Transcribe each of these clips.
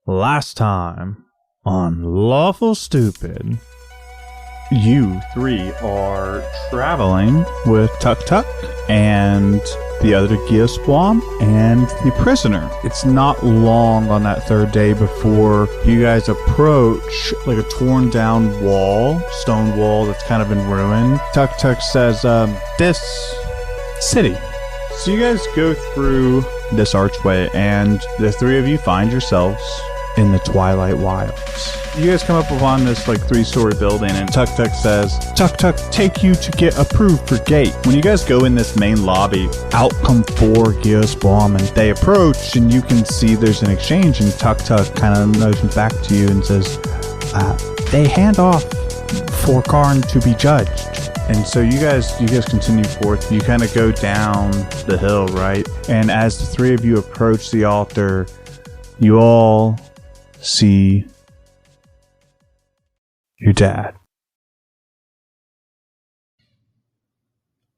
Last time on Lawful Stupid, you three are traveling with Tuk Tuk and the other Geoswam and the prisoner. It's not long on that third day before you guys approach like a torn down wall, stone wall that's kind of in ruin. Tuk Tuk says, this city. So you guys go through this archway and the three of you find yourselves in the Twilight Wilds. You guys come up upon this like 3-story building and Tuk Tuk says, Tuk Tuk, take you to get approved for gate. When you guys go in this main lobby, out come 4 Geoswam and they approach and you can see there's an exchange and Tuk Tuk kind of motions back to you and says, they hand off for Karn to be judged. And so you guys continue forth. You kind of go down the hill, right? And as the three of you approach the altar, you all see your dad.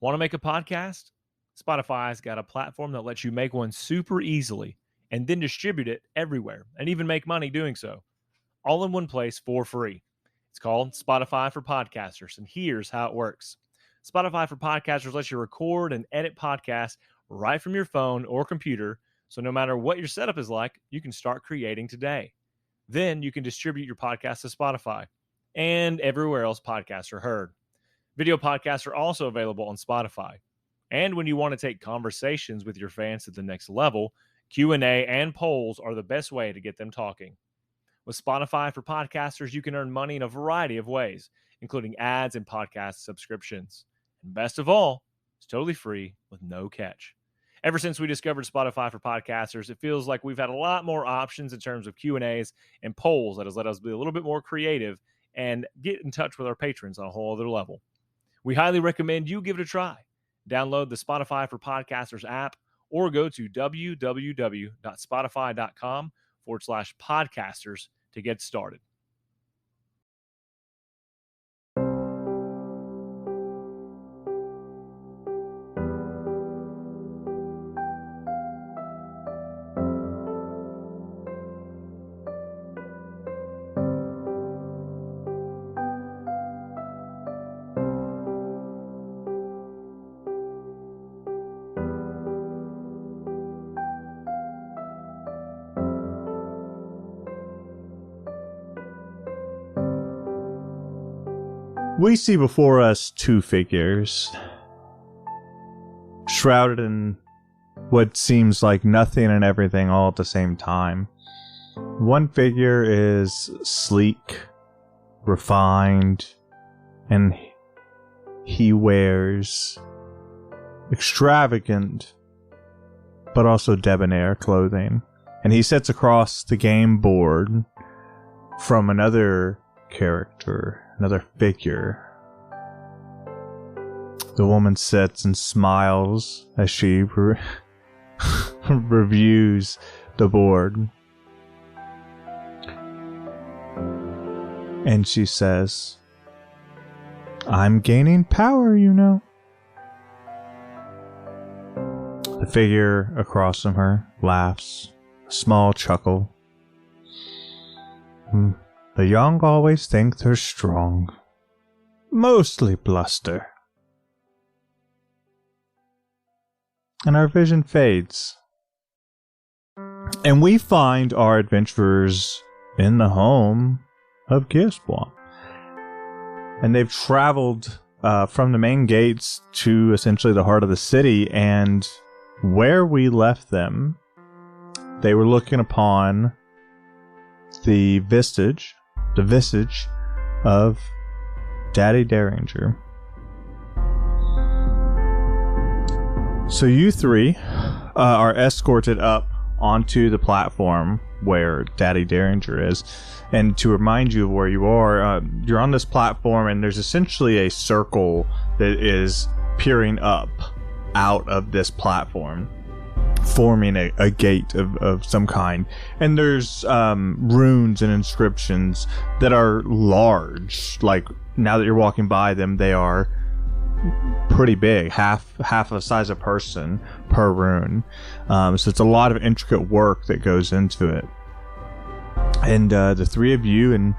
Want to make a podcast? Spotify's got a platform that lets you make one super easily and then distribute it everywhere and even make money doing so. All in one place for free. It's called Spotify for Podcasters, and here's how it works. Spotify for Podcasters lets you record and edit podcasts right from your phone or computer, so no matter what your setup is like, you can start creating today. Then you can distribute your podcast to Spotify and everywhere else podcasts are heard. Video podcasts are also available on Spotify. And when you want to take conversations with your fans to the next level, Q&A and polls are the best way to get them talking. With Spotify for Podcasters, you can earn money in a variety of ways, including ads and podcast subscriptions. And best of all, it's totally free with no catch. Ever since we discovered Spotify for Podcasters, it feels like we've had a lot more options in terms of Q&As and polls that has let us be a little bit more creative and get in touch with our patrons on a whole other level. We highly recommend you give it a try. Download the Spotify for Podcasters app or go to www.spotify.com/podcasters to get started. We see before us 2 figures, shrouded in what seems like nothing and everything all at the same time. One figure is sleek, refined, and he wears extravagant but also debonair clothing. And he sits across the game board from another character, another figure. The woman sits and smiles as she reviews the board. And she says, I'm gaining power, you know. The figure across from her laughs, a small chuckle. The young always think they're strong. Mostly bluster. And our vision fades. And we find our adventurers in the home of Geoswam. And they've traveled from the main gates to essentially the heart of the city. And where we left them, they were looking upon the visage of Daddy Derringer. So you three are escorted up onto the platform where Daddy Derringer is. And to remind you of where you are, you're on this platform and there's essentially a circle that is peering up out of this platform, forming a gate of some kind. And there's runes and inscriptions that are large. Like, now that you're walking by them, they are pretty big, half the size of a person per rune. So it's a lot of intricate work that goes into it. And the three of you and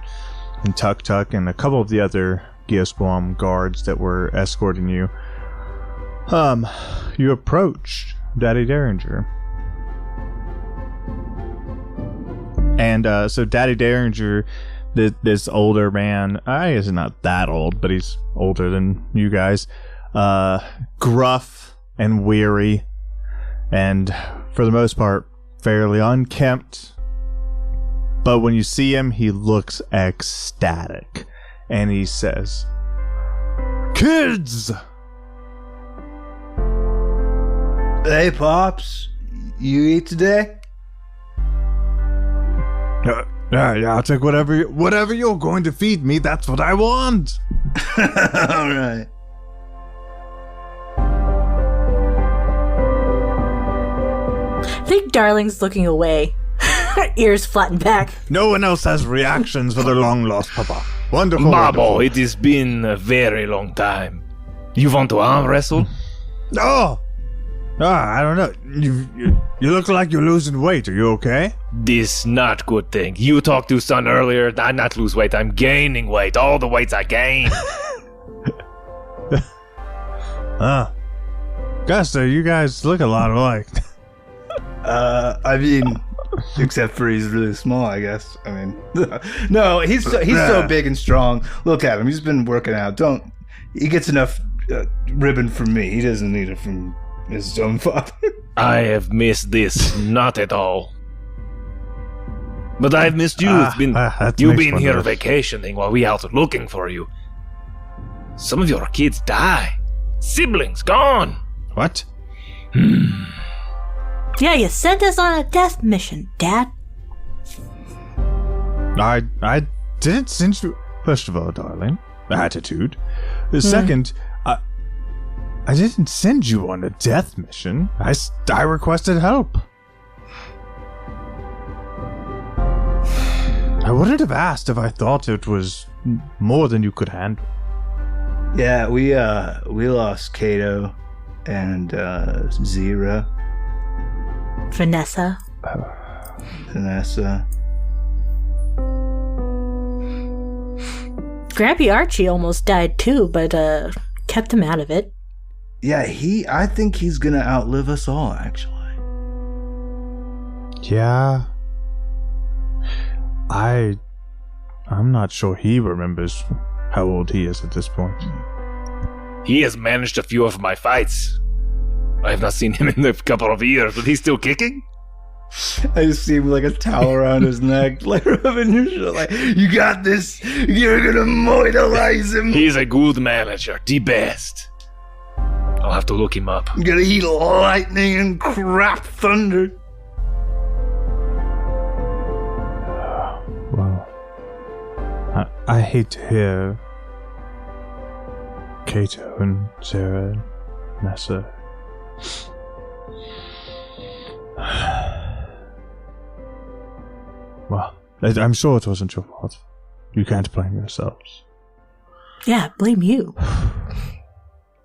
Tuk Tuk and a couple of the other Geoswarm guards that were escorting you, you approached Daddy Derringer. And so Daddy Derringer, this older man, I guess he's not that old, but he's older than you guys, gruff and weary, and for the most part, fairly unkempt. But when you see him, he looks ecstatic, and he says, "Kids! Hey, Pops, you eat today?" Yeah, I'll take whatever you're going to feed me. That's what I want." All right. I think Darling's looking away. Ears flattened back. No one else has reactions for their long lost papa. Wonderful. Babo, it has been a very long time. You want to arm wrestle? Oh, I don't know. You look like you're losing weight. Are you okay? This not good thing. You talked to son earlier. I not lose weight. I'm gaining weight. All the weights I gain. Guster, you guys look a lot alike. I mean, except for he's really small, I guess. I mean, no, he's so big and strong. Look at him. He's been working out. He gets enough ribbon from me. He doesn't need it from his own father. I have missed this. Not at all. But I've missed you. It's been you've been here vacationing while we out looking for you. Some of your kids die. Siblings gone. What? Yeah, you sent us on a death mission, Dad. I didn't send you. First of all, darling, attitude. Second, I didn't send you on a death mission. I requested help. I wouldn't have asked if I thought it was more than you could handle. Yeah, we lost Kato and Zira. Vanessa. Grampy Archie almost died too, but kept him out of it. Yeah, I think he's gonna outlive us all, actually. Yeah. I'm not sure he remembers how old he is at this point. He has managed a few of my fights. I have not seen him in a couple of years, but he's still kicking? I just see him like a towel around his neck, like rubbing your shoulder, like, you got this, you're gonna immortalize him. He's a good manager, the best. I'll have to look him up. I'm gonna eat lightning and crap thunder. Well, I hate to hear Kato and Sarah and Nessa. Well, I'm sure it wasn't your fault. You can't blame yourselves. Yeah, blame you.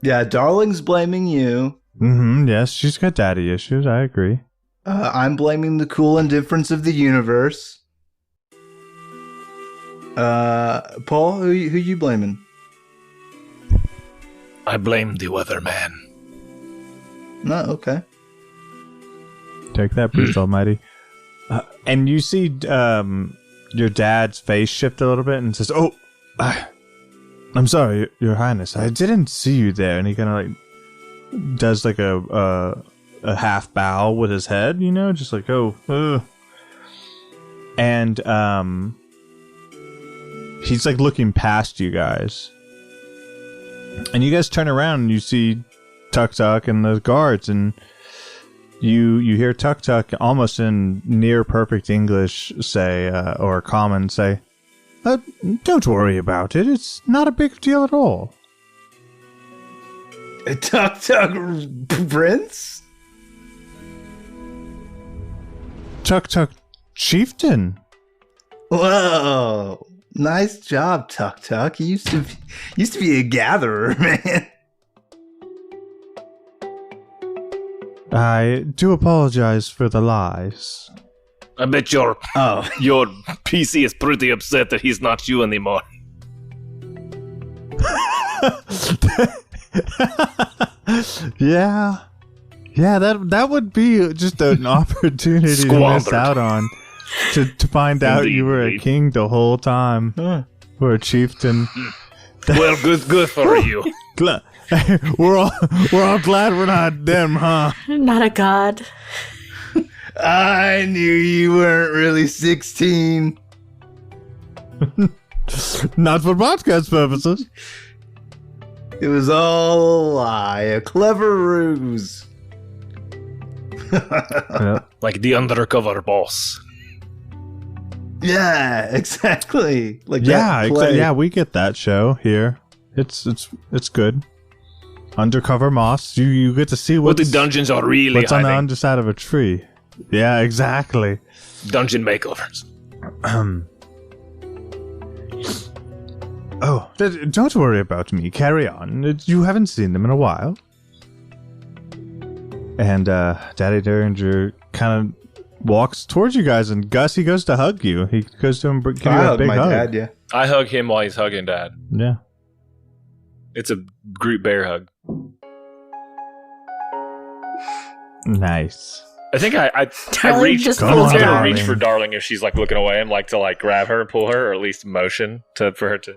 Yeah, Darling's blaming you. Yes, she's got daddy issues, I agree. I'm blaming the cool indifference of the universe. Paul, who you blaming? I blame the weatherman. No, okay. Take that, Bruce Almighty. And you see your dad's face shift a little bit and says, "Oh, I'm sorry, Your Highness. I didn't see you there." And he kind of like does like a half bow with his head, you know, just like, "Oh." And he's like looking past you guys. And you guys turn around and you see Tuk Tuk and the guards, and you hear Tuk Tuk almost in near perfect English say, or common say, "Don't worry about it. It's not a big deal at all." Tuk Tuk Prince? Tuk Tuk Chieftain. Whoa. Nice job, Tuk Tuk. You used to be a gatherer, man. I do apologize for the lies. I bet your Oh, your PC is pretty upset that he's not you anymore. Yeah. Yeah, that would be just an opportunity to miss Squandered. out on. To find out you were a Indeed. king the whole time. Or a chieftain. Well, good for you. We're all glad we're not them, huh? Not a god. I knew you weren't really 16. Not for podcast purposes. It was all a lie, a clever ruse. Like the undercover boss. Yeah, exactly. Like Yeah, that play. yeah, we get that show here. It's good. Undercover moss. You get to see But the what's dungeons are really on the hiding. underside of a tree. Yeah, exactly. Dungeon makeovers. Oh, don't worry about me. Carry on. You haven't seen them in a while. And Daddy Derringer kind of walks towards you guys, and Gus, he goes to hug you. He goes to him, give you I a hugged big my hug. dad, yeah. I hug him while he's hugging Dad. Yeah. It's a group bear hug. Nice. I think I Darling reach. just Come I was on, gonna darling. reach for Darling if she's like looking away and like to like grab her and pull her, or at least motion for her to.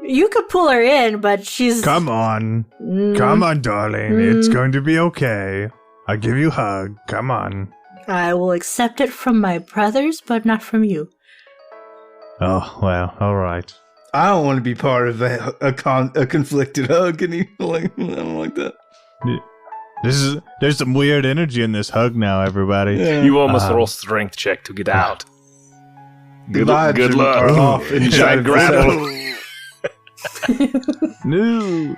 You could pull her in, but she's. Come on. Mm, Come on, darling. It's going to be okay. I'll give you a hug. Come on. I will accept it from my brothers, but not from you. Oh, well, all right. I don't want to be part of a conflicted hug, and I don't like that. There's some weird energy in this hug now, everybody. Yeah. You almost roll strength check to get out. The vibes good luck. are off inside Giant the grapple. No.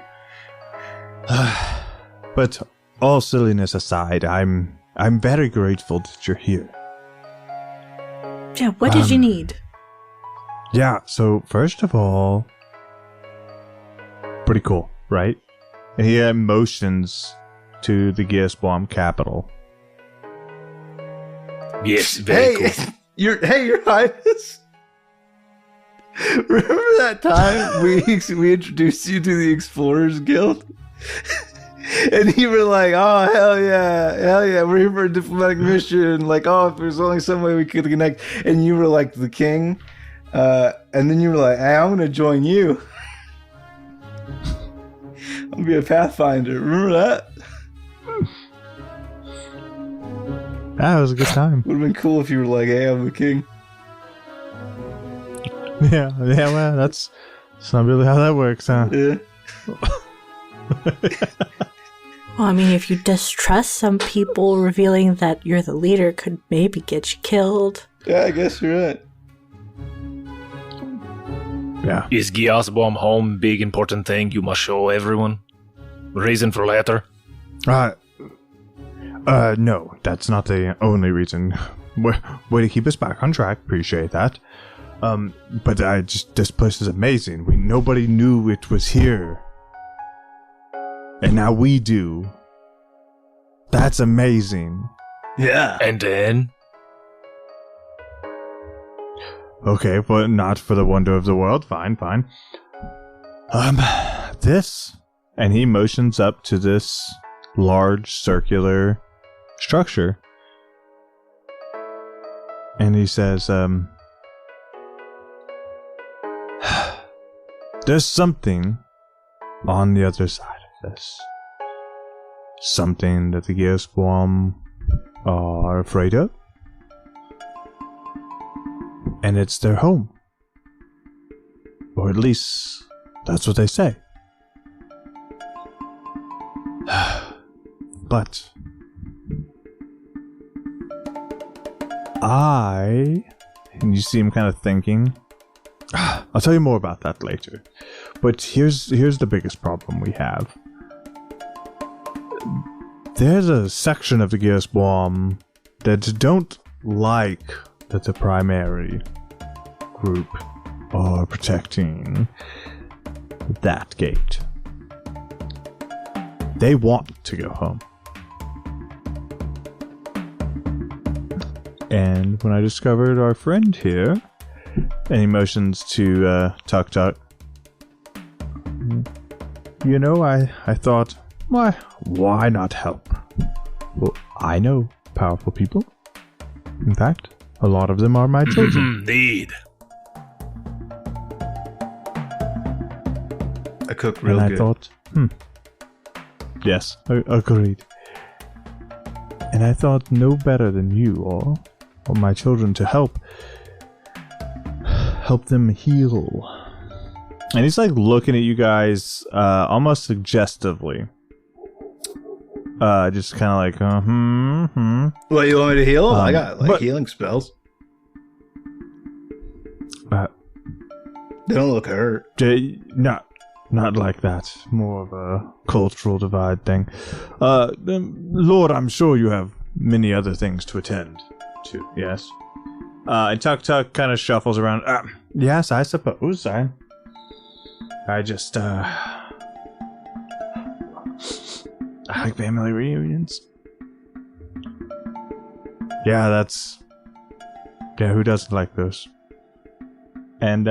But all silliness aside, I'm very grateful that you're here. Yeah, what did you need? Yeah, so first of all, pretty cool, right? And he motions to the Gearsbaum capital. Yes, very Hey, cool. your Highness. Remember that time we introduced you to the Explorers Guild? And you were like, oh, hell yeah, we're here for a diplomatic mission. Like, oh, if there's only some way we could connect. And you were like the king. And then you were like, hey, I'm going to join you. I'm going to be a Pathfinder. Remember that? That was a good time. Would have been cool if you were like, hey, I'm the king. Yeah, well, that's not really how that works, huh? Yeah. Well, I mean, if you distrust some people, revealing that you're the leader could maybe get you killed. Yeah, I guess you're right. Yeah. Is Gearsbaum home big important thing you must show everyone? Reason for letter? No, that's not the only reason. Way to keep us back on track. Appreciate that. But this place is amazing. Nobody knew it was here. And now we do. That's amazing. Yeah. And then? Okay, but not for the wonder of the world. Fine. This. And he motions up to this large circular structure. And he says, there's something on the other side of this. Something that the Gearsbaum are afraid of. And it's their home. Or at least, that's what they say. But and you see him kind of thinking. I'll tell you more about that later. But here's the biggest problem we have. There's a section of the Gearsbaum that don't like that the primary group are protecting that gate. They want to go home. And when I discovered our friend here, and he motions to Tuck Tuck, you know, I thought, why not help? Well, I know powerful people. In fact, a lot of them are my children. Indeed. I cook real and good. I thought, yes, agreed. And I thought no better than you or my children to help them heal. And he's like looking at you guys almost suggestively. Just kind of like, What, you want me to heal? I got healing spells. They don't look hurt. Not like that. More of a cultural divide thing. Lord, I'm sure you have many other things to attend to, yes? And Tuck Tuck kind of shuffles around. Yes, I suppose. I just, I like family reunions. Yeah, who doesn't like those? And,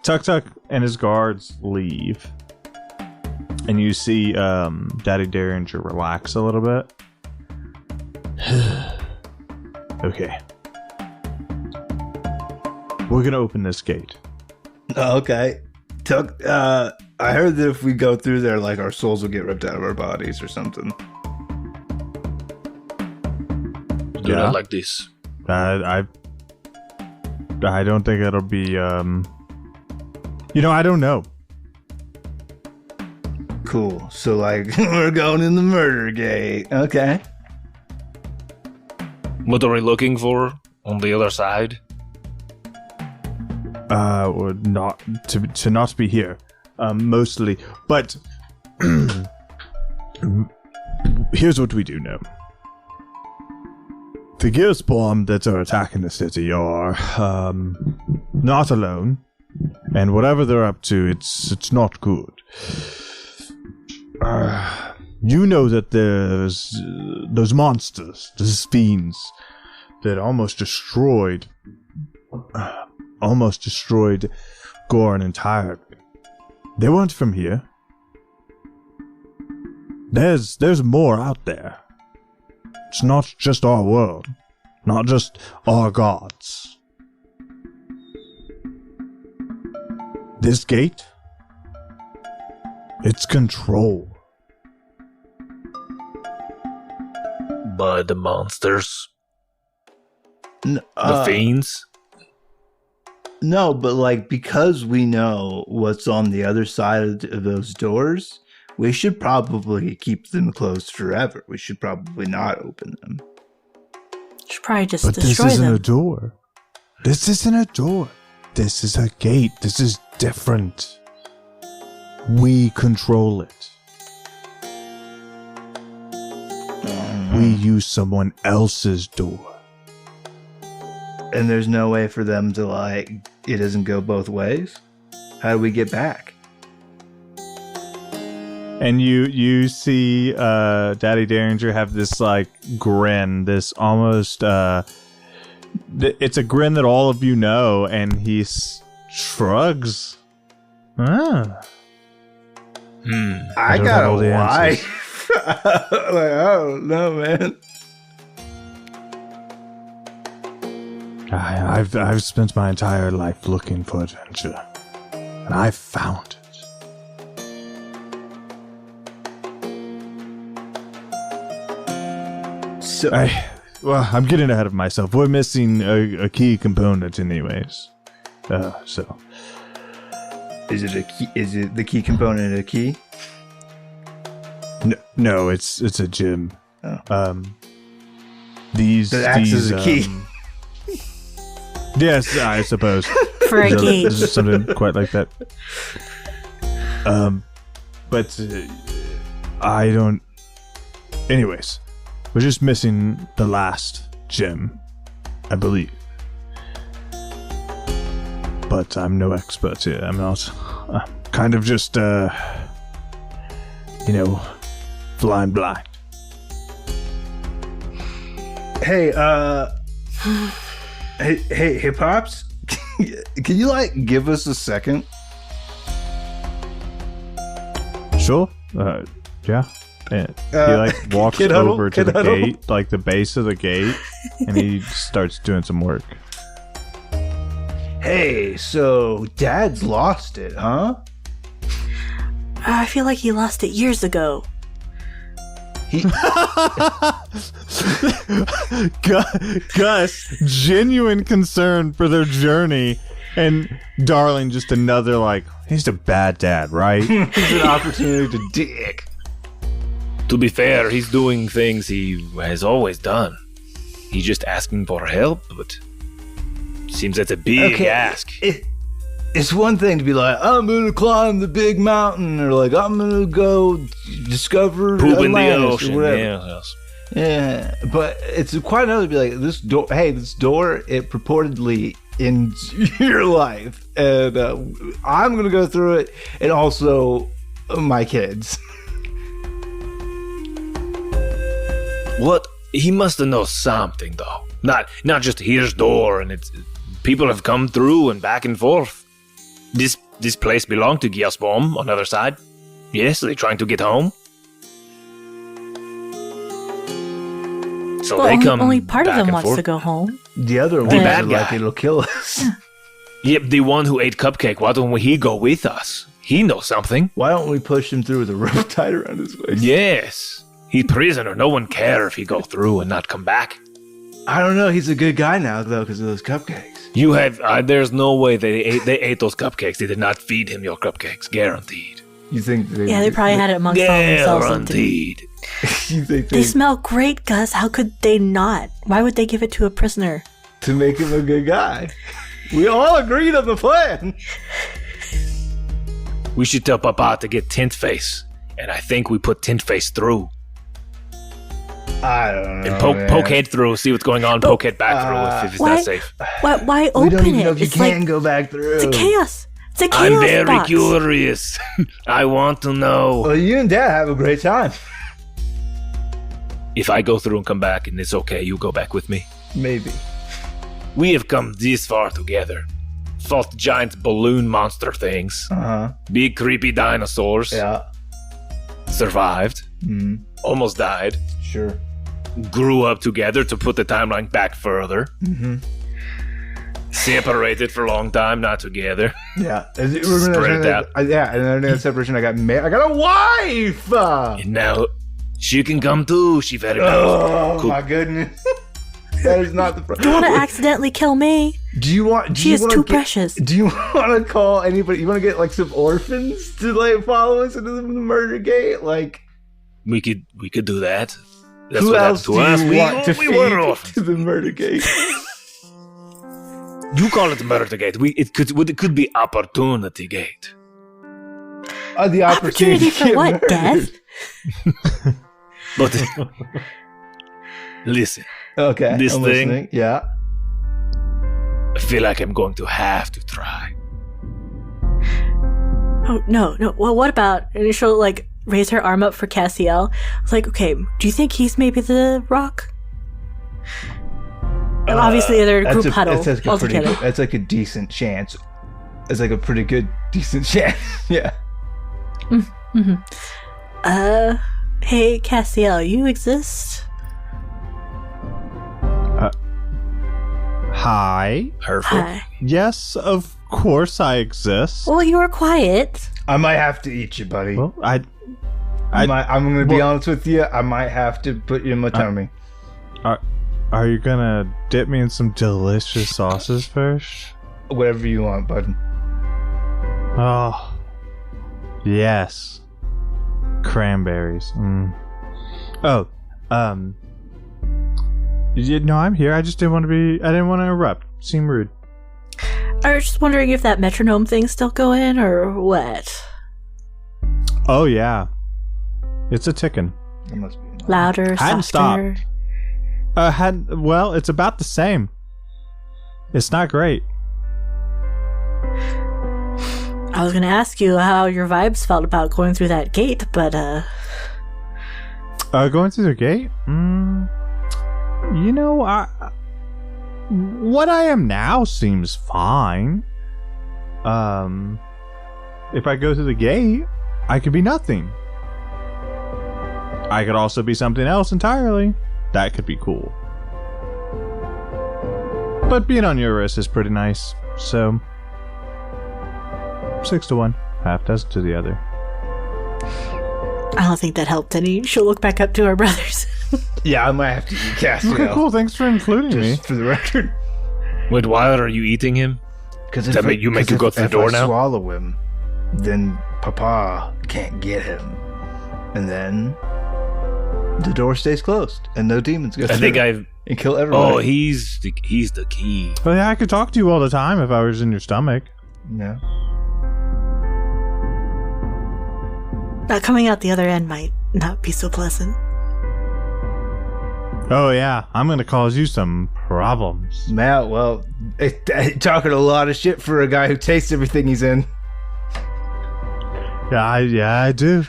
Tuck Tuck and his guards leave. And you see, Daddy Derringer relax a little bit. Okay. We're gonna open this gate. Okay. Tuck, I heard that if we go through there, like, our souls will get ripped out of our bodies or something. Do not like this. I don't think it'll be, I don't know. Cool. So, like, we're going in the murder gate. Okay. What are we looking for on the other side? Or not to not be here, mostly. But here's what we do know: the Gearspawn that are attacking the city are not alone, and whatever they're up to, it's not good. You know that there's those monsters, those fiends that almost destroyed Goran entirely. They weren't from here. There's more out there. It's not just our world, not just our gods. This gate, it's control. By the monsters? The The fiends? No, but, like, because we know what's on the other side of those doors, we should probably keep them closed forever. We should probably not open them. Should probably just But destroy this isn't them. a door. This isn't a door. This is a gate. This is different. We control it. We use someone else's door. And there's no way for them to, like, it doesn't go both ways? How do we get back? And you see Daddy Derringer have this, like, grin, this almost it's a grin that all of you know, and he shrugs. I I don't got have all a the wife. Like, I don't know, man. I've spent my entire life looking for adventure, and I found it. So, I'm getting ahead of myself. We're missing a key component, anyways. So is it a key? Is it the key component a key? no, it's a gym. Oh. These That acts as a key. Yes, I suppose. For a gate. This is something quite like that. But I don't. Anyways, we're just missing the last gem, I believe. But I'm no expert here. I'm not. I'm kind of just, flying blind. Hey, Hey, Pops. Can you give us a second? Sure. Yeah. And he walks over to the gate, the base of the gate, and he starts doing some work. Hey, so Dad's lost it, huh? I feel like he lost it years ago. Gus, genuine concern for their journey, and Darling, just another he's a bad dad, right? It's an opportunity to dig. To be fair, he's doing things he has always done. He's just asking for help, but seems that's a big ask. It's one thing to be like, I'm gonna climb the big mountain, or I'm gonna go discover poop in the Atlantis, ocean. or whatever. Yeah, but it's quite another to be like, this door, it purportedly ends your life, and I'm gonna go through it, and also my kids. What? He must have known something, though. Not just here's door, and it's people have come through and back and forth. This place belonged to Giasbom on the other side. Yes, they're trying to get home. So they come. Only part of back them and wants forth. to go home. The other one bad is guy. it'll kill us. Yep, the one who ate Cupcake. Why don't he go with us? He knows something. Why don't we push him through with a rope tied around his waist? Yes. He's prisoner. No one care if he go through and not come back. I don't know. He's a good guy now, though, because of those cupcakes. You have. There's no way they ate those cupcakes. They did not feed him your cupcakes. Guaranteed. You think? They probably had it amongst all themselves. Guaranteed. You think They smell great, Gus. How could they not? Why would they give it to a prisoner? to make him a good guy? We all agreed on the plan. We should tell Papa to get Tint Face, and I think we put Tint Face through. I don't know. And poke head through, see what's going on. Poke head back through if it's not safe. Why open We don't even it? know if you It's can go back through. It's a chaos. It's a chaos I'm very box. curious. I want to know. Well, you and Dad have a great time. If I go through and come back and it's okay, you go back with me. Maybe. We have come this far together. Fought giant balloon monster things. Uh-huh. Big creepy dinosaurs. Yeah. Survived. Mm-hmm. Almost died. Sure. Grew up together to put the timeline back further. Mm-hmm. Separated for a long time, not together. Yeah. Spread it out. Yeah, and then that separation, I got married. I got a wife! And now she can come too. She very much. Oh, Cool. my goodness. That is not the You don't want to accidentally kill me. Do you want? She is too precious. Do you want to call anybody? You want to get some orphans to follow us into the murder gate? We could do that. That's who what else do happened to you us. want to we were feed orphans. to the murder gate? You call it murder gate. It could be opportunity gate. The Opportunity for get what? murdered. Death? But listen, Okay, This I'm thing? listening. Yeah. I feel like I'm going to have to try. Oh, no. Well, what about... And she'll, raise her arm up for Cassiel. It's okay, do you think he's maybe the rock? And obviously they're a group huddle all together. That's a decent chance. It's a pretty good, decent chance. Yeah. Mm-hmm. Hey, Cassiel, you exist? Hi. Hurtful. Hi. Yes, of course I exist. Well, you were quiet. I might have to eat you, buddy. Well, I'm going to be honest with you. I might have to put you in my tummy. Are you gonna dip me in some delicious sauces first? Whatever you want, bud. Oh, yes. Cranberries. Oh, no, I'm here. I just didn't want to interrupt. Seem rude. I was just wondering if that metronome thing's still going or what. Oh, yeah. It's a ticking. It must be. Louder, Hadn't softer. stopped. Well, it's about the same. It's not great. I was gonna ask you how your vibes felt about going through that gate, but Going through the gate? what I am now seems fine. If I go through the gate, I could be nothing. I could also be something else entirely. That could be cool. But being on Eurus is pretty nice, so 6 to 1, half dozen to the other. I don't think that helped any. She'll look back up to her brothers. Yeah, I might have to eat Castiel. Okay, cool. Thanks for including me. For the record. Wait, why are you eating him? Because Does that make you go through the door now? If I swallow him, then Papa can't get him. And then the door stays closed and no demons go through. And kill everybody. Oh, he's the key. Well, yeah, I could talk to you all the time if I was in your stomach. No. Not coming out the other end might not be so pleasant. Oh, yeah. I'm going to cause you some problems. Matt, well, talking a lot of shit for a guy who tastes everything he's in. Yeah, I do.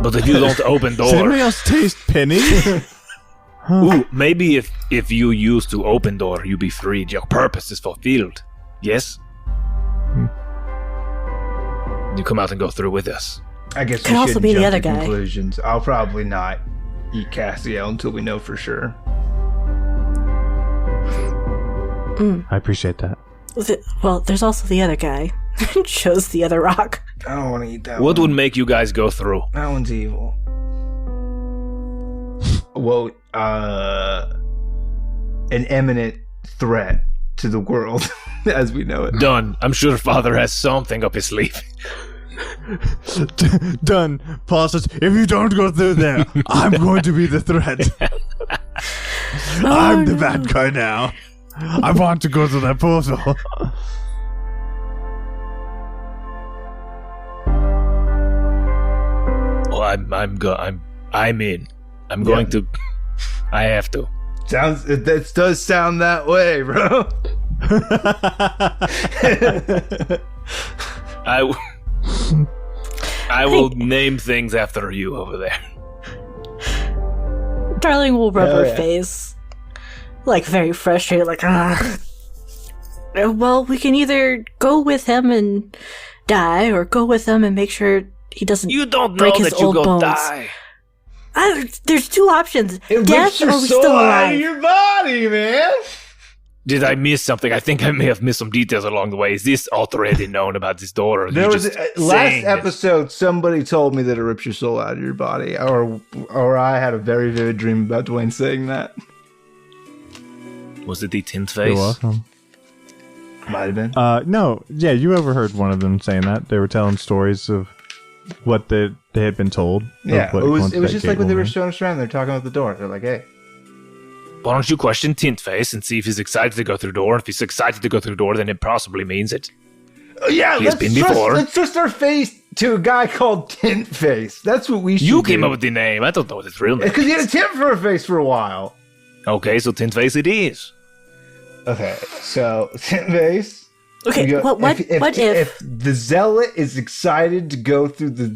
But if you don't open Does anybody door, else taste Pennies? ooh, maybe if you use to open door, you be freed. Your purpose is fulfilled. Yes. You come out and go through with us. I guess Could we also shouldn't be the jump other to guy. conclusions. I'll probably not eat Castiel until we know for sure. I appreciate that. Well, there's also the other guy. Shows the other rock. I don't want to eat that What one. would make you guys go through? That one's evil. Well, an imminent threat to the world as we know it. Done. I'm sure Father has something up his sleeve. Done. Paul says, if you don't go through there, I'm going to be the threat. I'm the bad guy now. I want to go to that portal. Oh, I'm in. I'm going to. I have to. That does sound that way, bro. I will name things after you over there. Darling will rub her yeah. face. Like, very frustrated, like, ah. Well, we can either go with him and die, or go with him and make sure he doesn't You don't know break his that you old go bones. die. There's two options. It Death rips your or we soul still out alive. of your body, man. Did I miss something? I think I may have missed some details along the way. Is this already known about this door? Or There you was just last saying this? episode. Somebody told me that it rips your soul out of your body, or I had a very vivid dream about Dwayne saying that. Was it the tint You're face? welcome. Might have been. No, yeah, you overheard one of them saying that. They were telling stories of what they had been told. of Yeah, what it was going to that just gate like when they will were mean. showing us around. They're talking about the door. They're like, "Hey, Why don't you question Tint Face and see if he's excited to go through the door? If he's excited to go through the door, then it possibly means it. yeah, He's been before. Let's trust our face to a guy called Tint Face. That's what we should. You came up with the name. I don't know what his real name because he had a is. tint for a face for a while. Okay, so Tint Face it is. Okay, so Tint Face. Okay, You go- what if the zealot is excited to go through the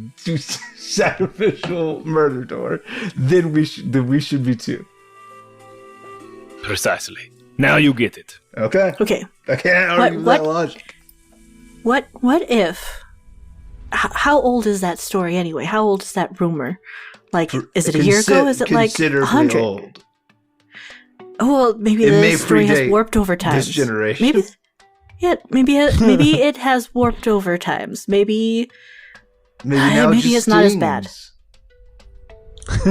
sacrificial murder door, then we should be too. Precisely. Now you get it. Okay. Okay, I can't argue with what- that logic. what if how old is that story anyway? How old is that rumor? Like, is it a year ago? Is it like considerably 100? old? Oh, well, maybe It the may story has predate warped over time. this generation. Maybe, yeah, maybe it has warped over times. Maybe Now maybe just it's not as bad. stings.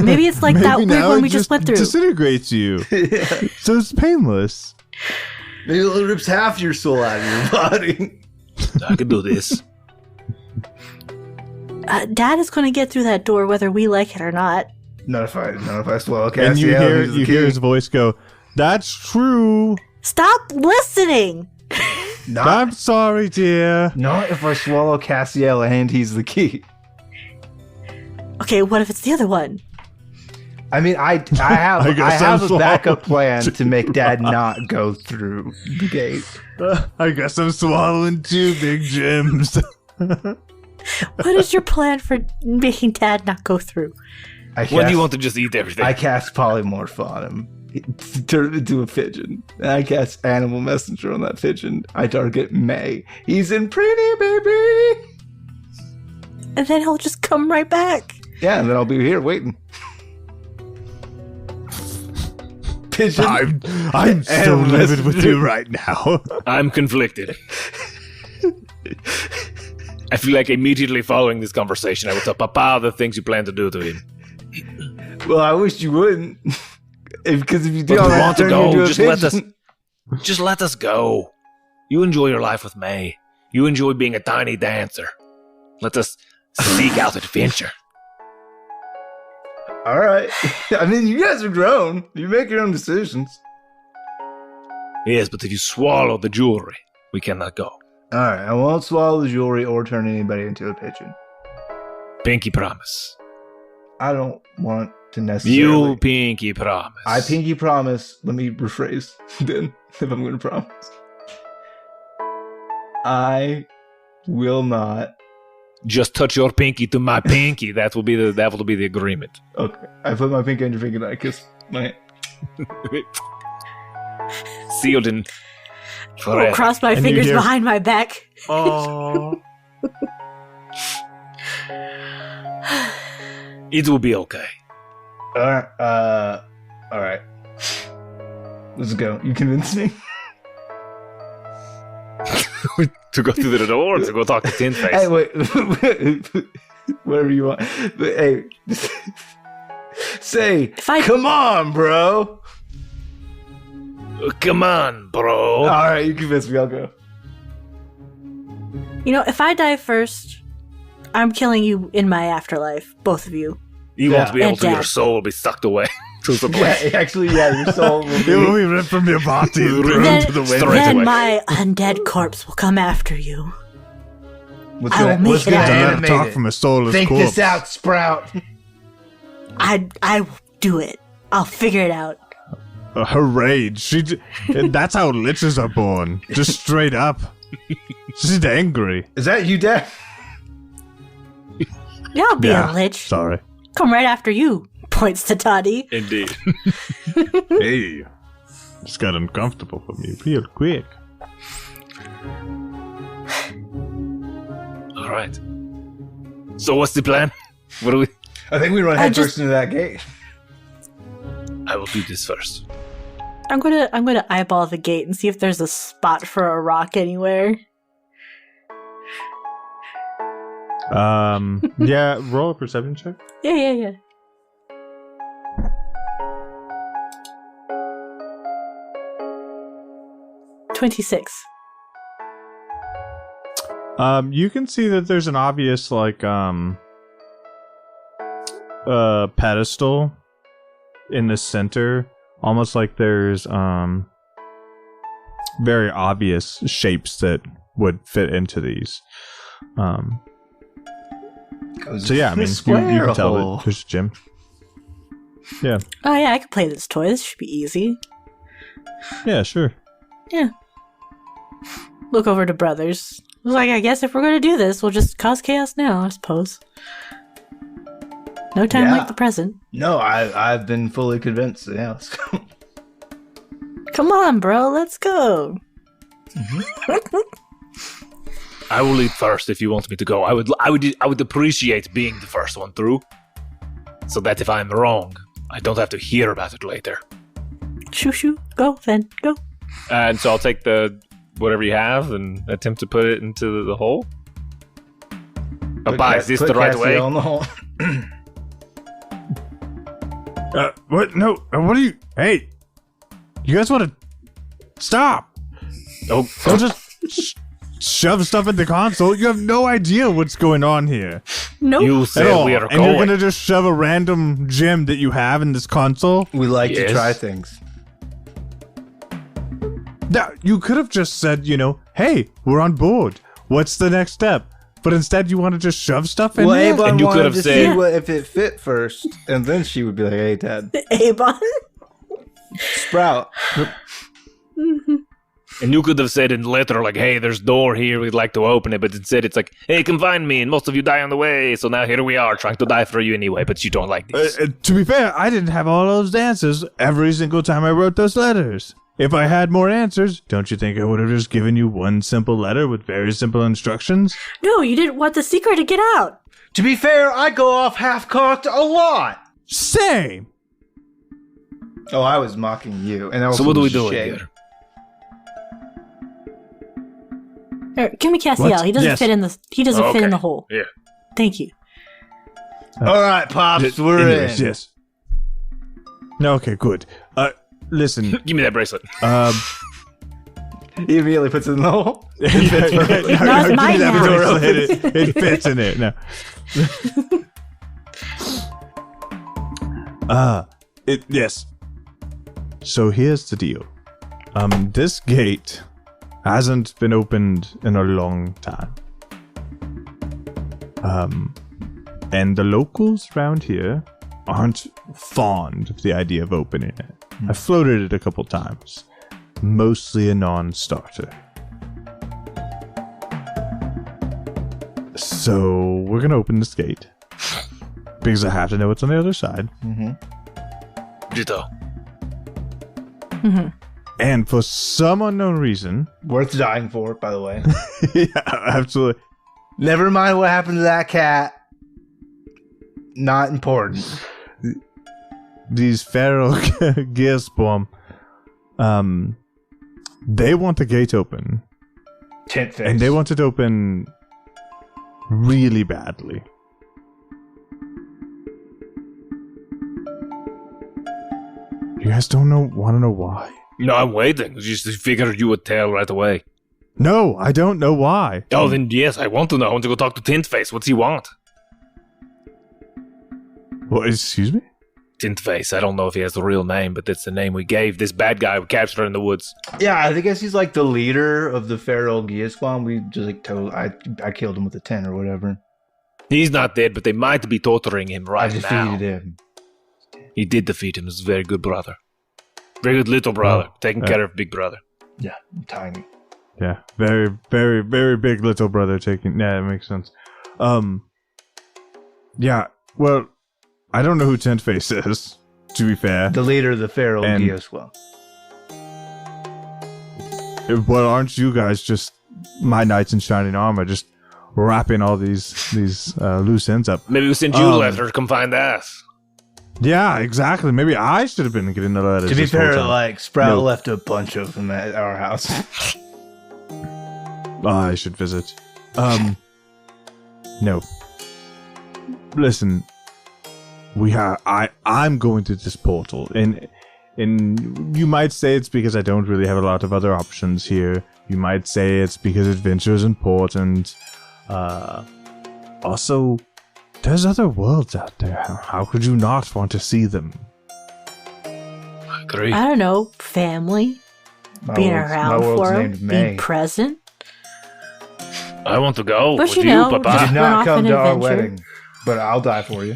maybe it's like that Maybe weird now one it we just went through. disintegrates you, so it's painless. Maybe it rips half your soul out of your body. I can do this. Dad is going to get through that door whether we like it or not. Not if I swallow And you Castiel. hear his voice go, "That's true. Stop listening. I'm sorry, dear." Not if I swallow Castiel and he's the key. Okay, what if it's the other one? I mean, I have I I guess have I'm a backup swallowing plan to make Dad not go through the gate. I guess I'm swallowing 2 big gems. What is your plan for making Dad not go through? When do you want to just eat everything? I cast polymorph on him. Turn him into a pigeon. And I cast animal messenger on that pigeon. I target May. He's in pretty, baby. And then he'll just come right back. Yeah, and then I'll be here waiting. Pigeon. I'm so livid with you right now. I'm conflicted. I feel like immediately following this conversation, I will tell Papa the things you plan to do to him. Well, I wish you wouldn't. Because if you do, But we I'll want to turn you into go. a Just let us go. You enjoy your life with May. You enjoy being a tiny dancer. Let us seek out adventure. All right. I mean, you guys are grown. You make your own decisions. Yes, but if you swallow the jewelry, we cannot go. All right. I won't swallow the jewelry or turn anybody into a pigeon. Pinky promise. I don't want to necessarily. You pinky promise. I pinky promise. Let me rephrase then, if I'm going to promise. I will not. Just touch your pinky to my pinky. That will be the agreement. Okay. I put my pinky on your finger and I kiss my. Sealed in I'll forever. cross my And you fingers hear- behind my back. Oh. It will be okay. All right. Let's go. You convinced me. To go through the door, to go talk to Tin Face. Hey, wait. Whatever you want. But hey, say, come on, bro. Come on, bro. All right, you convinced me. I'll go. You know, if I die first, I'm killing you in my afterlife, both of you. You Yeah. won't be able And to. Your Dad. soul will be sucked away to the Yeah, place. actually, yeah, your soul will It will be. be ripped from your body and thrown Then, to the wind. Straight then away. my undead corpse will come after you. What's I will make what's it gonna out. Don't let him animate talk it? from a soulless Think corpse. this out, Sprout. I will do it. I'll figure it out. Her rage. That's how liches are born. Just straight up. She's angry. Is that you, Dad? Yeah, I'll be Yeah. a lich. Sorry. Come right after you. Points to Toddy. Indeed. Hey. Just got uncomfortable for me real quick. All right. So what's the plan? What do we? I think we run I head just- first into that gate. I will do this first. I'm gonna eyeball the gate and see if there's a spot for a rock anywhere. Yeah, roll a perception check. Yeah. 26. You can see that there's an obvious, pedestal in the center. Almost like there's, very obvious shapes that would fit into these. So yeah, I mean, you can tell that there's a gym. Yeah. Oh yeah, I could play this toy. This should be easy. Yeah, sure. Look over to Brothers. I was like, I guess if we're gonna do this, we'll just cause chaos now, I suppose. No time Yeah. like the present. No, I've been fully convinced. Yeah, let's go. Come on, bro, let's go. I will lead first if you want me to go. I would appreciate being the first one through, so that if I'm wrong, I don't have to hear about it later. Shoo, go, then, go. And so I'll take the whatever you have and attempt to put it into the hole. Papa, is this the right way? On the hole. What? No. What are you? Hey, you guys want to stop? Oh, Don't just shove stuff in the console. You have no idea what's going on here Nope. you at said all. we are And you're going. gonna just shove a random gem that you have in this console. We like Yes. to try things. Now, you could have just said, hey, we're on board. What's the next step? But instead, you want to just shove stuff in Well, there. Avon And you could wanted have to said- see what, if it fit first, and then she would be like, "Hey, Dad, Avon. Sprout." And you could have said in the letter, like, hey, there's a door here, we'd like to open it. But instead, it's like, hey, come find me, and most of you die on the way. So now here we are, trying to die for you anyway, but you don't like this. To be fair, I didn't have all those answers every single time I wrote those letters. If I had more answers, don't you think I would have just given you one simple letter with very simple instructions? No, you didn't want the secret to get out. To be fair, I go off half-cocked a lot. Same! Oh, I was mocking you. And So what do we do here? Give me Castiel. What? He doesn't Yes. fit in the. He doesn't fit in Okay. the hole. Yeah. Thank you. All right, Pops, we're Anyways, in. yes. No, okay, good. Listen, Give me that bracelet. He immediately puts it in the hole. No, it's mine now. It fits in it. No. Yes. So here's the deal. This gate hasn't been opened in a long time. And the locals around here aren't fond of the idea of opening it. I floated it a couple times. Mostly a non-starter. So we're gonna open this gate. Because I have to know what's on the other side. Ditto. And for some unknown reason... Worth dying for, by the way. Yeah, absolutely. Never mind what happened to that cat. Not important. These feral Gearspawn, they want the gate open. Tent face. And they want it open really badly. You guys want to know why? No, I'm waiting. Just figured you would tell right away. No, I don't know why. Oh, then yes, I want to know. I want to go talk to Tintface. What's he want? What, excuse me? Tintface. I don't know if he has the real name, but that's the name we gave this bad guy we captured in the woods. Yeah, I guess he's like the leader of the feral Gearspawn. We just like told I killed him with a 10 or whatever. He's not dead, but they might be torturing him I right defeated now. him. He did defeat him. He's a very good brother. Very good little brother. Taking care of big brother. Yeah, I'm tiny. Yeah, very, very, very big little brother taking... Yeah, that makes sense. Yeah, well, I don't know who Tentface is, to be fair. The leader of the feral And- Gearspawn. Well, aren't you guys just my knights in shining armor, just wrapping all these loose ends up? Maybe we send you a letter to come find us. Yeah, exactly. Maybe I should have been getting the letters. To be this whole fair, time. like Sprout No. left a bunch of them at our house. I should visit. No. Listen, I'm going to this portal, and you might say it's because I don't really have a lot of other options here. You might say it's because adventure is important. Also, there's other worlds out there. How could you not want to see them? I agree. I don't know. Family. Being around for him. Being present. I want to go But with you you, know, Papa. You just- did went not off come an to our adventure. wedding, but I'll die for you.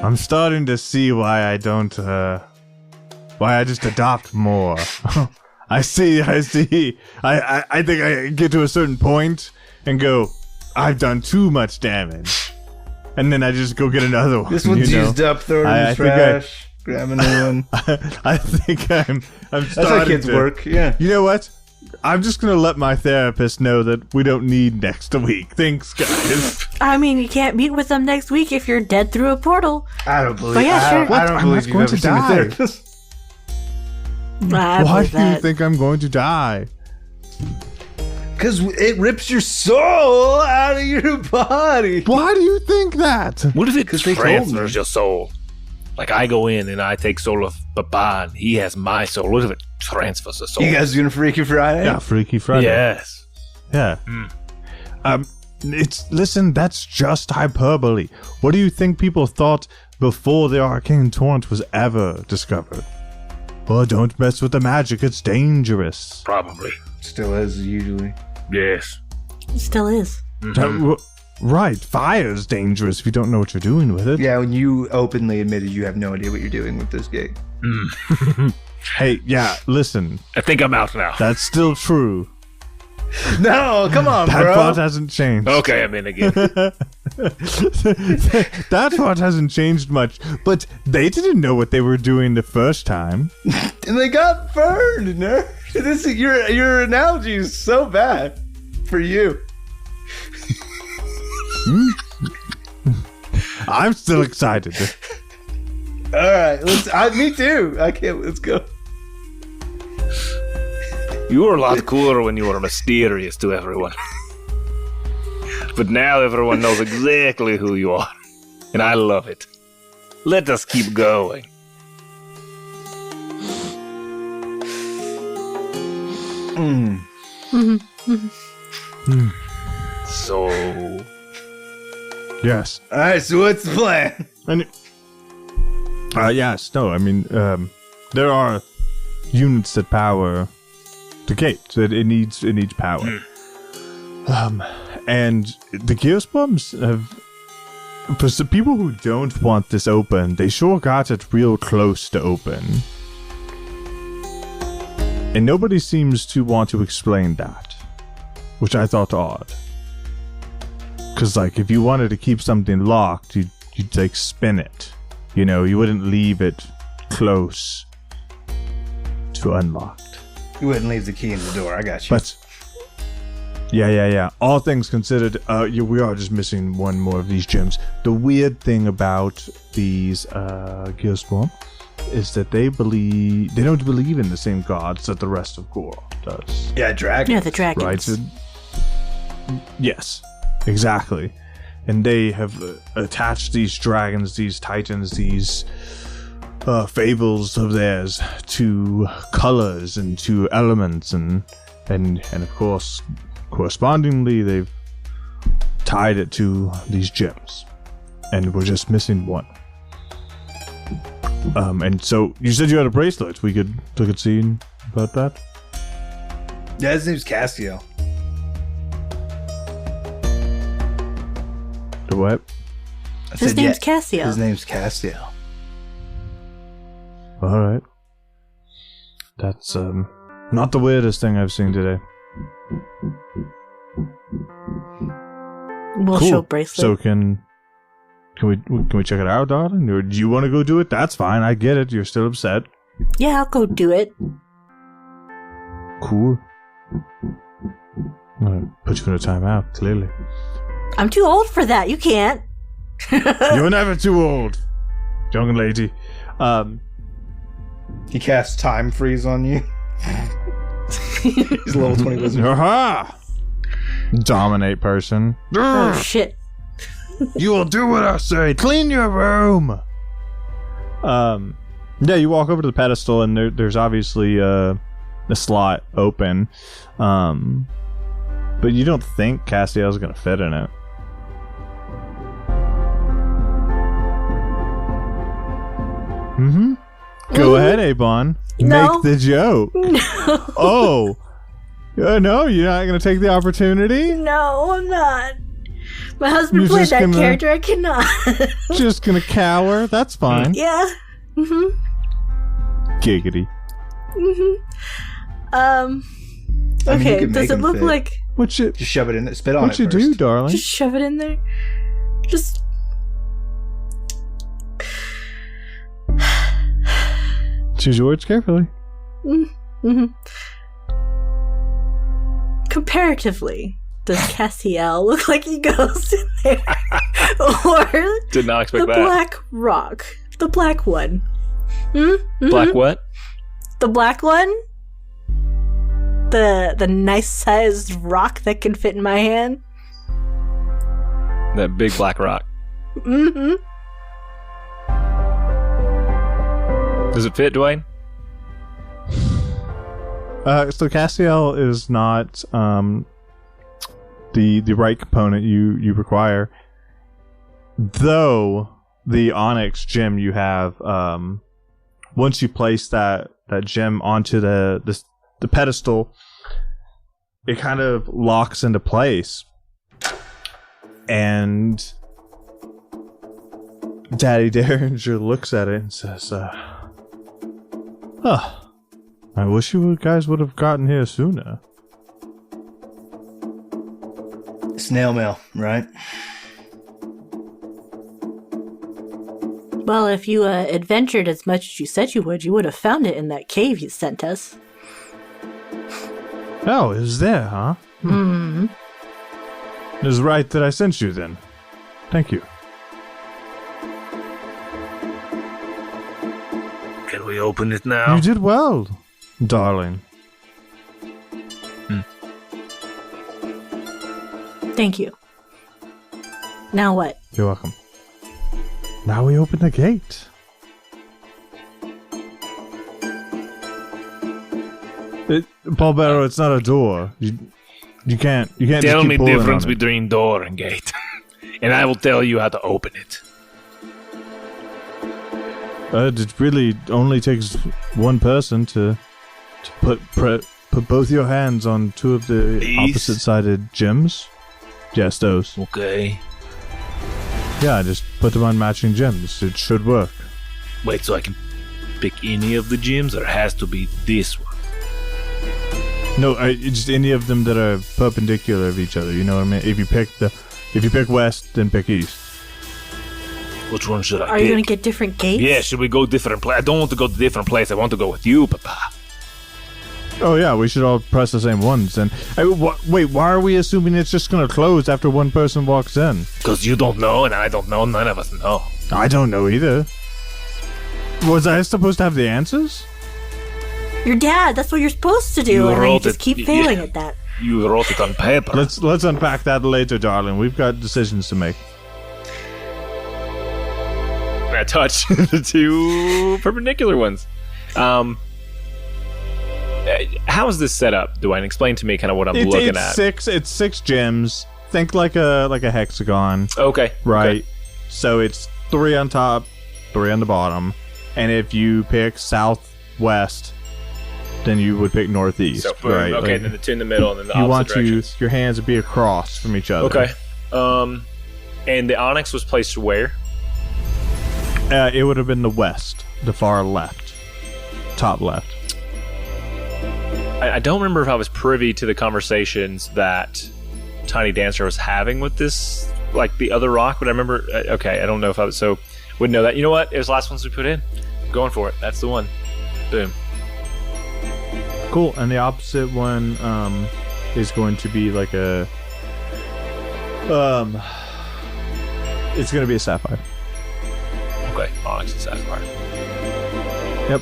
I'm starting to see why I don't, why I just adopt more. I see. I think I get to a certain point and go, I've done too much damage. And then I just go get another one. This one's you know? used up, throw it in I the think trash, grab a new one. I think I'm That's starting how kids to work, yeah. You know what? I'm just going to let my therapist know that we don't need next week. Thanks, guys. I mean, you can't meet with them next week if you're dead through a portal. I don't believe. But yeah, sure. I don't I'm believe not you've going ever to seen a die. therapist. I Why believe do you that. think I'm going to die? Because it rips your soul out of your body. Why do you think that? What if it 'Cause they told me. transfers your soul? Like I go in and I take soul of Papa and he has my soul. What if it transfers the soul? You guys doing Freaky Friday? Yeah, Freaky Friday. Yes. Yeah. Listen, that's just hyperbole. What do you think people thought before the arcane torrent was ever discovered? Well, don't mess with the magic, it's dangerous. Probably. Still is, usually. Yes. It still is. Right, fire's dangerous if you don't know what you're doing with it. Yeah, when you openly admitted you have no idea what you're doing with this gate. Hey, yeah, listen. I think I'm out now. That's still true. No, come on, That bro. part hasn't changed. Okay, I'm in again. That part hasn't changed much, but they didn't know what they were doing the first time. And they got burned, nerd. This is your analogy is so bad for you. I'm still excited. All right, me too. I can't. Let's go. You were a lot cooler when you were mysterious to everyone. But now everyone knows exactly who you are. And I love it. Let us keep going. So... Yes. All right, so what's the plan? And yes, no, I mean, there are units that power the gate. It needs power. And the Gears bombs have, for some people who don't want this open, they sure got it real close to open. And nobody seems to want to explain that, which I thought odd. Because, like, if you wanted to keep something locked, you'd like, spin it. You know, you wouldn't leave it close to unlocked. You wouldn't leave the key in the door. I got you. But, yeah. All things considered, we are just missing one more of these gems. The weird thing about these Gearspawn is that they don't believe in the same gods that the rest of Gore does. Yeah, dragon. Yeah, the dragons. Right? So, yes, exactly. And they have attached these dragons, these titans, these fables of theirs to colors and to elements, and of course, correspondingly, they've tied it to these gems. And we're just missing one. And so you said you had a bracelet. We could look at seeing about that. Yeah, his name's Cassio. The what? His name's Cassio. His name's Cassio. All right. That's not the weirdest thing I've seen today. We'll show bracelet. So can we check it out, darling? Or do you want to go do it? That's fine. I get it. You're still upset. Yeah, I'll go do it. Cool. I'm gonna put you in a timeout. Clearly, I'm too old for that. You can't. you're never too old, young lady. He casts time freeze on you. He's level 20 wizard. Aha! Dominate person. Oh, shit. You will do what I say. Clean your room. Yeah, you walk over to the pedestal, and there's obviously a slot open. But you don't think Castiel's gonna fit in it. Mm-hmm. Go ahead, Abon. No. Make the joke. No. Oh. No, you're not gonna take the opportunity? No, I'm not. My husband You're played just that gonna- character. I cannot. Just gonna cower? That's fine. Yeah. Mm-hmm. Giggity. Mm-hmm. I mean, you Okay, can does make it him look fit. like... What you Just shove it in there. Spit on it do, first. darling? Just shove it in there? Just... Choose your words carefully. Mm-hmm. Comparatively, does Cassiel look like he goes in there? Or Did not expect the that. black rock? The black one. Mm-hmm. Black what? The black one? The nice sized rock that can fit in my hand? That big black rock. Mm-hmm. Does it fit, Dwayne? So Castiel is not the right component you require. Though the Onyx gem you have, once you place that gem onto the pedestal, it kind of locks into place. And Daddy Derringer looks at it and says, I wish you guys would have gotten here sooner. Snail mail, right? Well, if you adventured as much as you said you would have found it in that cave you sent us. Oh, it was there, huh? Mm-hmm. It was right that I sent you then. Thank you. Can we open it now? You did well, darling. Thank you. Now what? You're welcome. Now we open the gate. Paulbero, it's not a door. You can't Tell just keep me pulling difference on it. between door and gate, and I will tell you how to open it. It really only takes one person to put both your hands on two of the These? opposite-sided gems. Yes, those. Okay. Yeah, just put them on matching gems. It should work. Wait, so I can pick any of the gems, or it has to be this one? No, just any of them that are perpendicular of each other. You know what I mean? If you pick west, then pick east. Which one should I Are pick? you gonna get different gates? Yeah, should we go different place? I don't want to go to different place. I want to go with you, Papa. Oh yeah, we should all press the same ones. And wait, why are we assuming it's just gonna close after one person walks in? Because you don't know, and I don't know. None of us know. I don't know either. Was I supposed to have the answers? Your dad, that's what you're supposed to do, You and then you wrote just it. keep Yeah. failing at that. You wrote it on paper. Let's unpack that later, darling. We've got decisions to make. I touch the two perpendicular ones. How is this set up, Dwayne? Explain to me kind of what I'm looking at. It's six gems. Think like a hexagon, Okay. right? Okay. So it's 3 on top, 3 on the bottom, and if you pick southwest, then you would pick northeast, So, boom. right? Okay, Like, then the two in the middle, and then the you opposite want directions. your hands to be across from each other. Okay. And the onyx was placed where? It would have been the west, the far left, top left. I don't remember if I was privy to the conversations that Tiny Dancer was having with this, like the other rock, but I remember. Okay, I don't know if I was so wouldn't know that. You know what? It was the last ones we put in. Going for it. That's the one. Boom. Cool. And the opposite one is going to be like a it's going to be a sapphire. Okay, onyx and sapphire. Yep.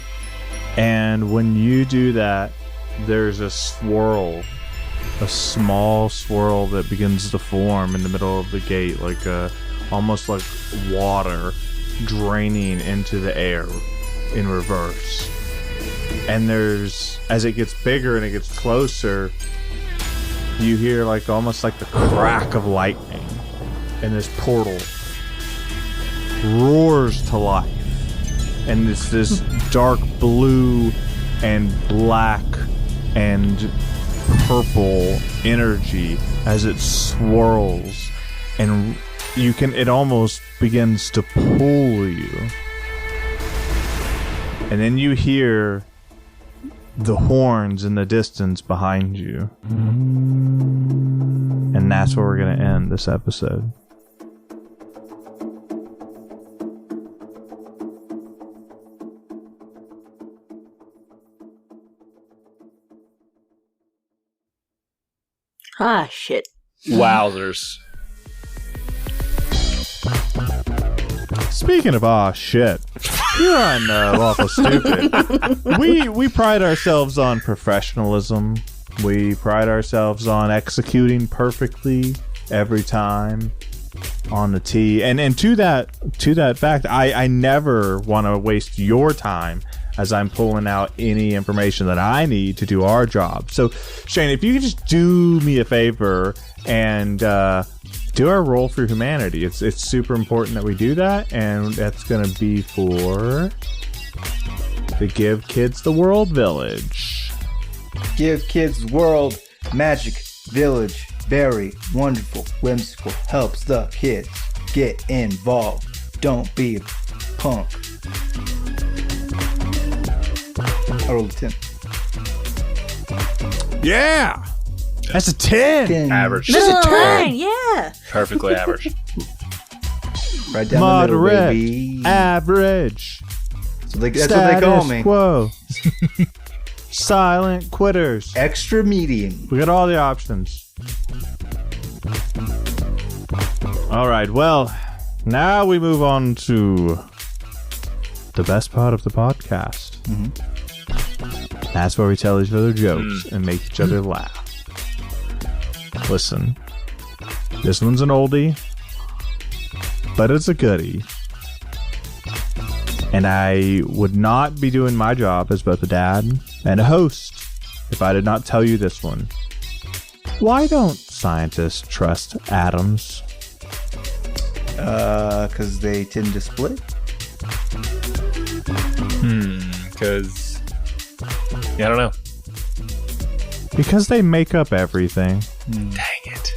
And when you do that, there's a swirl, a small swirl that begins to form in the middle of the gate, like almost like water draining into the air in reverse. And there's, as it gets bigger and it gets closer, you hear like almost like the crack of lightning, and this portal roars to life, and it's this dark blue and black and purple energy as it swirls, and it almost begins to pull you. And then you hear the horns in the distance behind you. And that's where we're going to end this episode. Ah, shit. Wowzers. Speaking of shit, here on Lawful Stupid, we pride ourselves on professionalism. We pride ourselves on executing perfectly every time on the tee. And to that fact, I never want to waste your time as I'm pulling out any information that I need to do our job. So, Shane, if you could just do me a favor and do our roll for humanity. It's super important that we do that, and that's going to be for the Give Kids the World Village. Give Kids the World Magic Village very wonderful, whimsical, helps the kids get involved. Don't be a punk. I rolled a 10. Yeah. That's a 10. Average. That's a 10. Yeah. Perfectly average. Right down Moderate. the middle, baby. Average. So that's what they call me. Quo. Silent quitters. Extra medium. We got all the options. All right. Well, now we move on to the best part of the podcast. That's where we tell each other jokes and make each other laugh. Listen, this one's an oldie, but it's a goodie. And I would not be doing my job as both a dad and a host if I did not tell you this one. Why don't scientists trust atoms? Because they tend to split. Because I don't know. Because they make up everything. Dang it.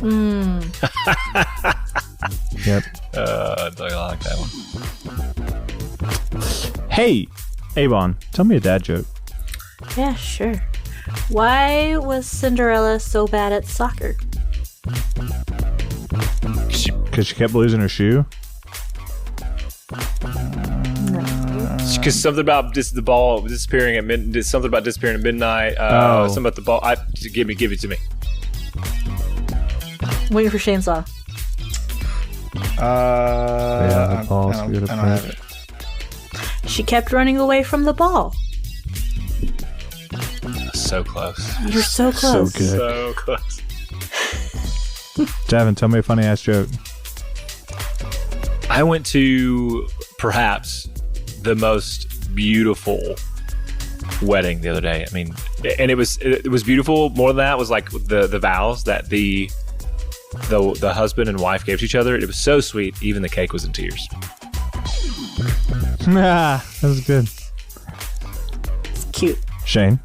Yep. Do I like that one? Hey, Avon, tell me a dad joke. Yeah, sure. Why was Cinderella so bad at soccer? Because she kept losing her shoe? Because something about the ball disappearing at midnight. Something about disappearing at midnight. Something about the ball. Give it to me. Waiting for Chainsaw. Yeah, the ball's I good don't at have that. it. She kept running away from the ball. So close. You're so close. So good. So close. Devin, tell me a funny ass joke. I went to perhaps the most beautiful wedding the other day. I mean, and it was beautiful. More than that was like the vows that the husband and wife gave to each other. It was so sweet. Even the cake was in tears. That was good. It's cute. Shane?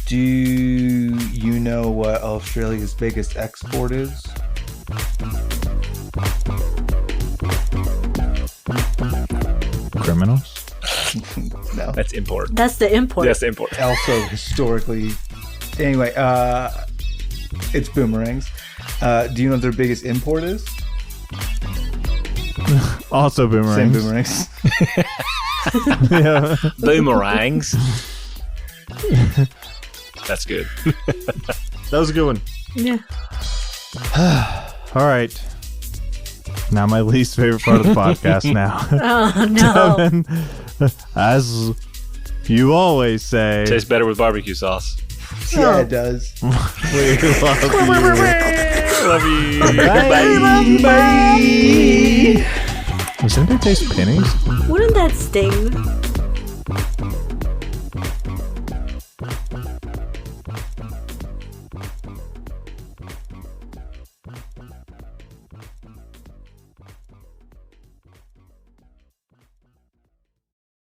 Do you know what Australia's biggest export is? Criminals? No. That's important. That's the import. That's important. Also historically. Anyway, it's boomerangs. Do you know what their biggest import is? Also boomerangs. Same boomerangs. Yeah. Boomerangs. That's good. That was a good one. Yeah. All right. Now my least favorite part of the podcast now. Oh, no. Devin, as you always say, Tastes better with barbecue sauce. Yeah, it does. we love Love you. you. Bye. Does anybody taste pennies? Wouldn't that sting?